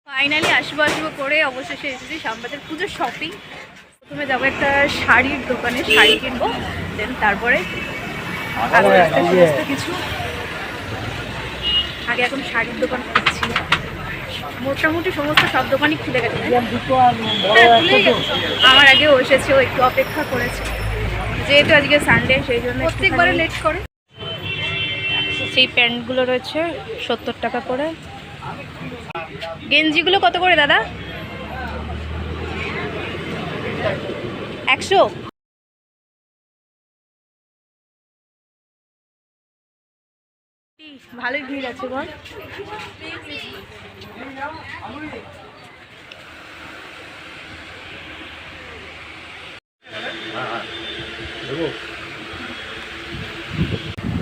Finally আসবো করে অবশেষে এসেছি শ্যামবাজার পুজোর শপিং। প্রথমে যাবো একটা শাড়ির দোকানে, শাড়ি কিনবো, দেন তারপরে সমস্ত কিছু। আগে এখন শাড়ির দোকান খুঁজছি, মোটামুটি সমস্ত সব দোকানই খুলে গেছে। আমার আগেও এসেছে, ও একটু অপেক্ষা করেছে, যেহেতু আজকে সানডে সেই জন্য প্রত্যেকবারে লেট করে। সেই প্যান্টগুলো রয়েছে 70 টাকা করে। গেঞ্জিগুলো কত করে দাদা? 100। ভালোই ভিড় আছে বল।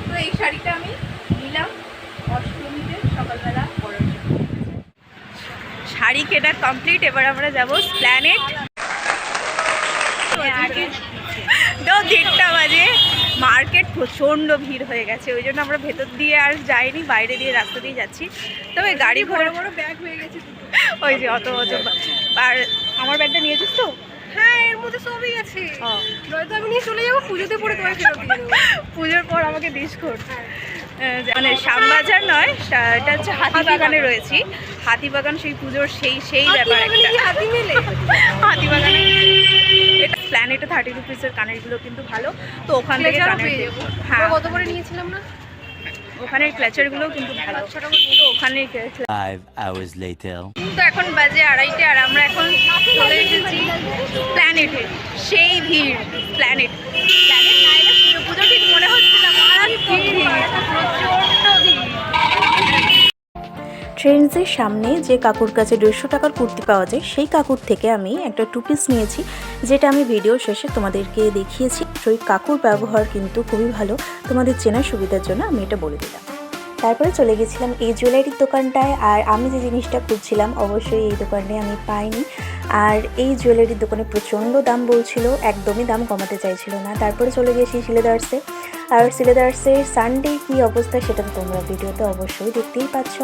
তো এই শাড়িটা আমি নিলাম অষ্টমীতে সকালবেলা পরার জন্য। শাড়ি কেনা কমপ্লিট, এবার আমরা যাবো প্ল্যানেট। তো 1:30 বাজে, মার্কেট প্রচণ্ড ভিড় হয়ে গেছে, ওই জন্য আমরা ভেতর দিয়ে আর যাইনি, বাইরে দিয়ে রাস্তা দিয়ে যাচ্ছি। তবে গাড়ি ঘোড়া বড় ব্যাগ হয়ে গেছে, ওই যে অত অত। আর আমার ব্যাগটা নিয়েছিস তো? হ্যাঁ, এর মধ্যে সবই আছে। নয়তো আমি নিয়ে চলে যাবো পুজোতে পরে, তোমার ফেরত দিয়ে দেবো। পুজোর পর আমাকে দিস কর। মানে শ্যামবাজার নয়, এটা হচ্ছে হাতিবাগানে রয়েছি। হাতিবাগান সেই পুজোর সেই ব্যাপার একটা। হাতিবাগানে এটা প্ল্যানেটে 30 রুপিসের কানেরগুলো কিন্তু ভালো। তো ওখান থেকে হ্যাঁ, কত করে নিয়েছিলাম না, ওখানের ক্লাচারগুলোও কিন্তু ভালো। তো ওখানে 5 hours later। তো এখন বাজে 2:30 আর আমরা এখন চলে এসেছি প্ল্যানেটে। সেই ভিড়, প্ল্যানেট না এলে পুজো ঠিক মনে হচ্ছে না, প্রচণ্ড ভিড়। ট্রেন্ডসের সামনে যে কাকুর কাছে 150 টাকার কুর্তি পাওয়া যায়, সেই কাকুর থেকে আমি একটা 2 পিস নিয়েছি, যেটা আমি ভিডিও শেষে তোমাদেরকে দেখিয়েছি। সেই কাকুর ব্যবহার কিন্তু খুবই ভালো, তোমাদের চেনার সুবিধার জন্য আমি এটা বলে দিলাম। তারপরে চলে গেছিলাম এই জুয়েলারির দোকানটায়, আর আমি যে জিনিসটা খুঁজছিলাম অবশ্যই এই দোকানে আমি পাইনি। আর এই জুয়েলারির দোকানে প্রচণ্ড দাম বলছিল, একদমই দাম কমাতে চাইছিল না। তারপরে চলে গেছি সিলেদার্সে, আর সিলেদার্সের সানডে কী অবস্থা সেটা তো তোমরা ভিডিওতে অবশ্যই দেখতেই পাচ্ছ।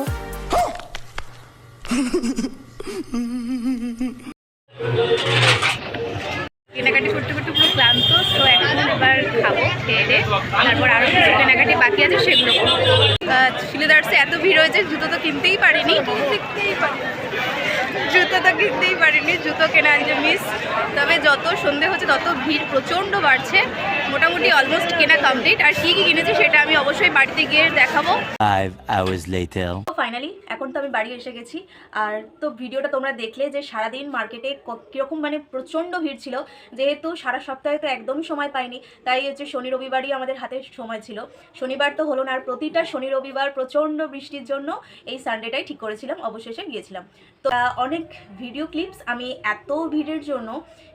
কেনাকাটি করতে করতে পুরো ক্লান্ত, তো এখন এবার খাবো, খেয়ে দে, তারপর আরও কিছু কেনাকাটি বাকি আছে সেগুলো করবো। সিলেদার্সে এত ভিড় হয়েছে, জুতো তো কিনতেই পারিনি, জুতো কেনা একজন মিস। তবে যত সন্ধে হচ্ছে তত ভিড় প্রচণ্ড বাড়ছে। মোটামুটি অলমোস্ট কেনা কমপ্লিট, আর কী কী কিনেছি সেটা আমি অবশ্যই বাড়িতে গিয়ে দেখাবো। 5 hours later। ফাইনালি এখন তো আমি বাড়ি এসে গেছি। আর তো ভিডিওটা তোমরা দেখলে যে সারাদিন মার্কেটে কীরকম মানে প্রচণ্ড ভিড় ছিল। যেহেতু সারা সপ্তাহে তো একদমই সময় পাইনি, তাই হচ্ছে শনি রবিবারই আমাদের হাতে সময় ছিল। শনিবার তো হলো না, আর প্রতিটা শনি রবিবার প্রচণ্ড বৃষ্টির জন্য এই সানডেটাই ঠিক করেছিলাম, অবশেষে গিয়েছিলাম। তো অনেক ভিডিও ক্লিপস আমি এত ভিড়ের জন্য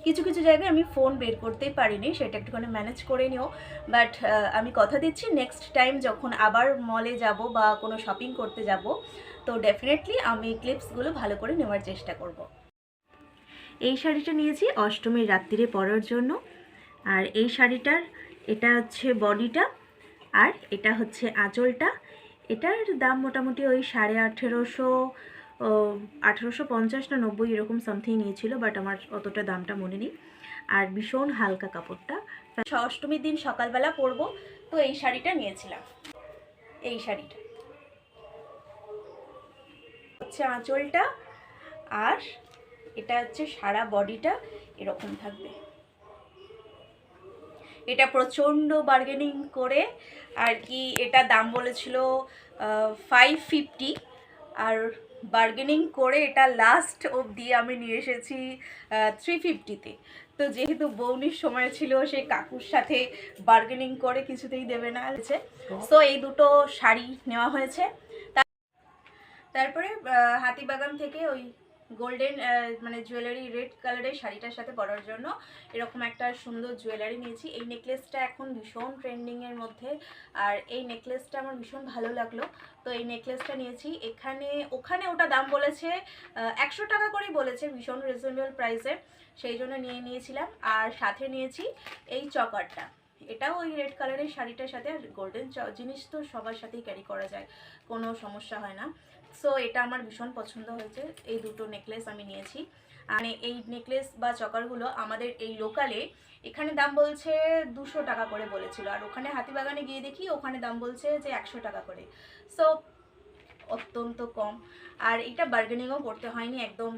কিছু কিছু জায়গায় আমি ফোন বের করতেই পারিনি, সেটা একটুখানি ম্যানেজ করে নিও। বাট আমি কথা দিচ্ছি নেক্সট টাইম যখন আবার মলে যাব বা কোনো শপিং করতে যাব, তো ডেফিনেটলি আমি ক্লিপসগুলো ভালো করে নেওয়ার চেষ্টা করব। এই শাড়িটা নিয়েছি অষ্টমীর রাত্রিরে পরার জন্য। আর এই শাড়িটার এটা হচ্ছে বডিটা, আর এটা হচ্ছে আঁচলটা। এটার দাম মোটামুটি ওই 1850, 1850 না 90 এরকম সামথিং নিয়েছিল, বাট আমার অতটা দামটা মনে নেই। আর ভীষণ হালকা কাপড়টা, অষ্টমীর দিন সকালবেলা পরবো, তো এই শাড়িটা নিয়েছিলাম। এই শাড়িটা হচ্ছে আঁচলটা, আর এটা হচ্ছে সারা বডিটা এরকম থাকবে। এটা প্রচণ্ড বার্গেনিং করে আর কি, এটা দাম বলেছিল 550, আর বার্গেনিং করে এটা লাস্ট অবধি আমি নিয়ে এসেছি 350-তে। তো যেহেতু বৌনির সময় ছিল, সেই কাকুর সাথে বার্গেনিং করে কিছুতেই দেবে না আছে। সো এই দুটো শাড়ি নেওয়া হয়েছে। তারপরে হাতিবাগান থেকে ওই গোল্ডেন মানে জুয়েলারি রেড কালারের শাড়িটার সাথে পরার জন্য এরকম একটা সুন্দর জুয়েলারি নিয়েছি। এই নেকলেসটা এখন ভীষণ ট্রেন্ডিংয়ের মধ্যে, আর এই নেকলেসটা আমার ভীষণ ভালো লাগলো, তো এই নেকলেসটা নিয়েছি। ওখানে ওটা দাম বলেছে 100 টাকা করেই বলেছে, ভীষণ রিজনেবল প্রাইসে, সেই জন্য নিয়েছিলাম। আর সাথে নিয়েছি এই চকারটা, এটাও ওই রেড কালারের শাড়িটার সাথে। আর গোল্ডেন জিনিস তো সবার সাথেই ক্যারি করা যায়, কোনো সমস্যা হয় না। সো এটা আমার ভীষণ পছন্দ হয়েছে। এই দুটো নেকলেস আমি নিয়েছি। মানে এই নেকলেস বা চকারগুলো আমাদের এই লোকালে এখানে দাম বলছে 200 টাকা করে বলেছিল, আর ওখানে হাতিবাগানে গিয়ে দেখি ওখানে দাম বলছে যে 100 টাকা করে। সো অত্যন্ত কম। আর এটা বার্গেনিংও করতে হয়নি, একদম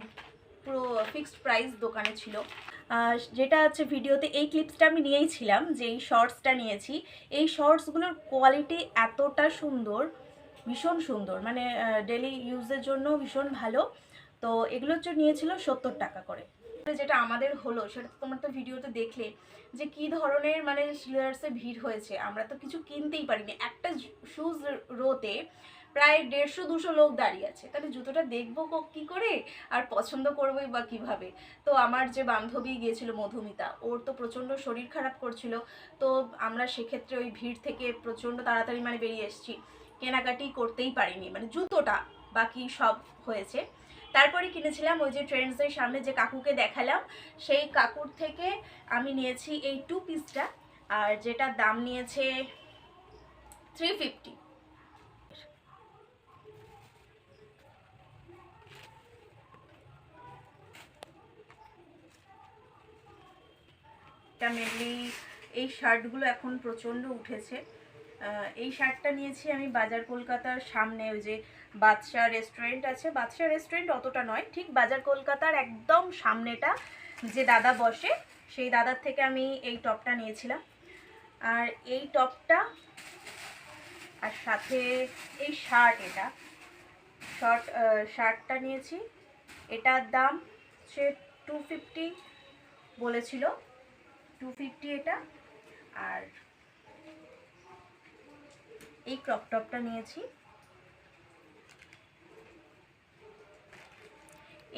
পুরো ফিক্সড প্রাইস দোকানে ছিল। যেটা হচ্ছে ভিডিওতে এই ক্লিপসটা আমি নিয়েইছিলাম, যে এই শর্টসটা নিয়েছি, এই শর্টসগুলোর কোয়ালিটি এতটা সুন্দর, ভীষণ সুন্দর, মানে ডেলি ইউজের জন্য ভীষণ ভালো। তো এগুলো হচ্ছে নিয়েছিল 70 টাকা করে। যেটা আমাদের হলো সেটা তোমার তো ভিডিওতে দেখলে যে কি ধরনের মানে সিলার্সে ভিড় হয়েছে, আমরা তো কিছু কিনতেই পারিনি। একটা শুজ রোতে প্রায় 150-200 লোক দাঁড়িয়ে আছে, তাহলে জুতোটা দেখবো কি করে আর পছন্দ করবোই বা কিভাবে। তো আমার যে বান্ধবী গিয়েছিল মধুমিতা, ওর তো প্রচণ্ড শরীর খারাপ করছিল, তো আমরা সেক্ষেত্রে ওই ভিড় থেকে প্রচণ্ড তাড়াতাড়ি মানে বেরিয়ে এসেছি, কেনাকাটি করতেই পারিনি, মানে জুতোটা বাকি সব হয়েছে। তারপরে কিনেছিলাম ওই যে ট্রেন্ডসের সামনে যে কাকুকে দেখালাম, সেই কাকুর থেকে আমি নিয়েছি এই 2 পিসটা, আর যেটা দাম নিয়েছে 350। এটা মেনলি এই শার্টগুলো এখন প্রচণ্ড উঠেছে। এই শার্টটা নিয়েছি আমি বাজার কলকাতার সামনে, ওই যে বাদশা রেস্টুরেন্ট আছে, বাদশা রেস্টুরেন্ট অতটা নয়, ঠিক বাজার কলকাতার একদম সামনেটা যে দাদা বসে, সেই দাদার থেকে আমি এই টপটা নিয়েছিলাম। আর এই টপটা আর সাথে এই শার্ট, এটা শার্টটা নিয়েছি, এটার দাম সে 250 বলেছিল, 250 এটা। আর এই ক্রপ টপটা নিয়েছি,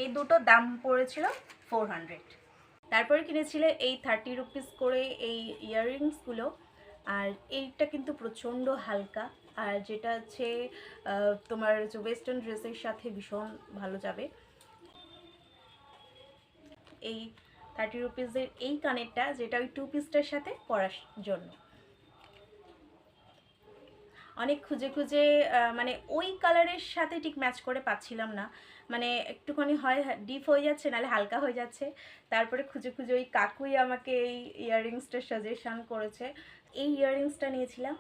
এই দুটো দাম পড়েছিল 400। তারপরে কিনেছিল এই 30 রুপিস করে এই ইয়াররিংসগুলো, আর এইটা কিন্তু প্রচণ্ড হালকা, আর যেটা হচ্ছে তোমার যে ওয়েস্টার্ন ড্রেসের সাথে ভীষণ ভালো যাবে। এই 30 রুপিসের এই কানেরটা, যেটা ওই 2 পিসটার সাথে পরার জন্য অনেক খুঁজে খুঁজে মানে ওই কালারের সাথে ঠিক ম্যাচ করে পাচ্ছিলাম না, মানে একটুখানি হয় ডিপ হয়ে যাচ্ছে, নাহলে হালকা হয়ে যাচ্ছে। তারপরে খুঁজে খুঁজে ওই কাকুই আমাকে এই ইয়াররিংসটা সাজেশন করেছে, এই ইয়াররিংসটা নিয়েছিলাম।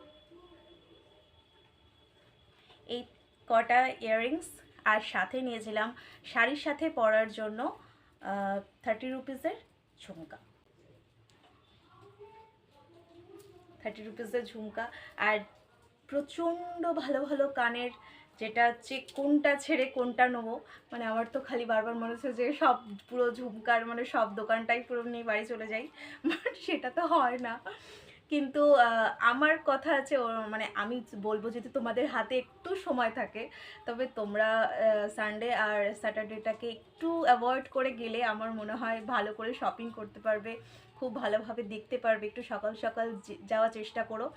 এই কটা ইয়াররিংস, আর সাথে নিয়েছিলাম শাড়ির সাথে পরার জন্য 30 রুপিসের ঝুমকা, 30 রুপিসের ঝুমকা। আর প্রচণ্ড ভালো ভালো কানের, যেটা হচ্ছে কোনটা ছেড়ে কোনটা নেবো, মানে আমার তো খালি বারবার মনে হচ্ছে যে সব পুরো ঝুমকার মানে সব দোকানটাই পুরো নিয়ে বাড়ি চলে যাই, বাট সেটা তো হয় না। কিন্তু আমার কথা আছে, মানে আমি বলবো যদি তোমাদের হাতে একটু সময় থাকে, তবে তোমরা সানডে আর স্যাটারডেটাকে একটু অ্যাভয়েড করে গেলে আমার মনে হয় ভালো করে শপিং করতে পারবে, খুব ভালোভাবে দেখতে পারবে। একটু সকাল সকাল যাওয়ার চেষ্টা করো,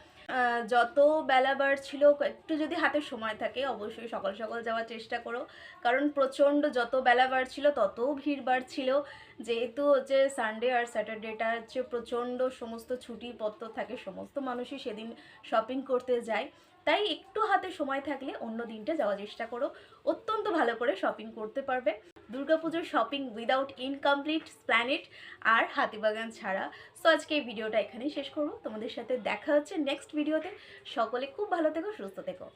যত বেলা বাড়ছিল একটু যদি হাতে সময় থাকে অবশ্যই সকাল সকাল যাওয়ার চেষ্টা করো, কারণ প্রচণ্ড যত বেলা বাড়ছিল তত ভিড় বাড়ছিল, যেহেতু হচ্ছে সানডে আর স্যাটারডেটা হচ্ছে প্রচণ্ড সমস্ত ছুটিপত্র থাকে, সমস্ত মানুষই সেদিন শপিং করতে যায়, তাই একটু হাতে সময় থাকলে অন্য দিনটা যাওয়ার চেষ্টা করো, অত্যন্ত ভালো করে শপিং করতে পারবে। দুর্গাপুজোর শপিং উইদাউট ইনকমপ্লিট প্ল্যানেট আর হাতিবাগান ছাড়া। সো আজকে এই ভিডিওটা এখানেই শেষ করবো, তোমাদের সাথে দেখা হচ্ছে নেক্সট ভিডিওতে। সকলে খুব ভালো থেকো, সুস্থ থেকো।